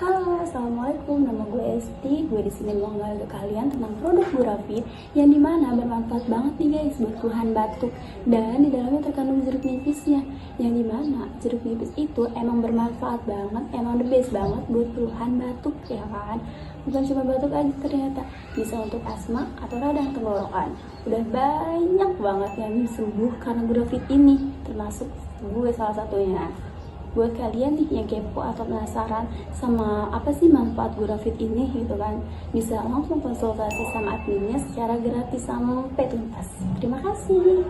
Halo, assalamualaikum. Nama gue Esti. Gue di sini mau ngasih ke kalian tentang produk Burafit yang dimana bermanfaat banget nih guys buat keluhan batuk, dan di dalamnya terkandung jeruk nipisnya. Yang dimana jeruk nipis itu emang bermanfaat banget, emang the best banget buat keluhan batuk ya kan. Bukan cuma batuk aja, ternyata bisa untuk asma atau radang tenggorokan. Udah banyak banget yang sembuh karena Burafit ini, termasuk gue salah satunya. Buat kalian nih yang kepo atau penasaran sama apa sih manfaat Burafit ini gitu kan, bisa langsung konsultasi sama adminnya secara gratis sampai tuntas. Terima kasih.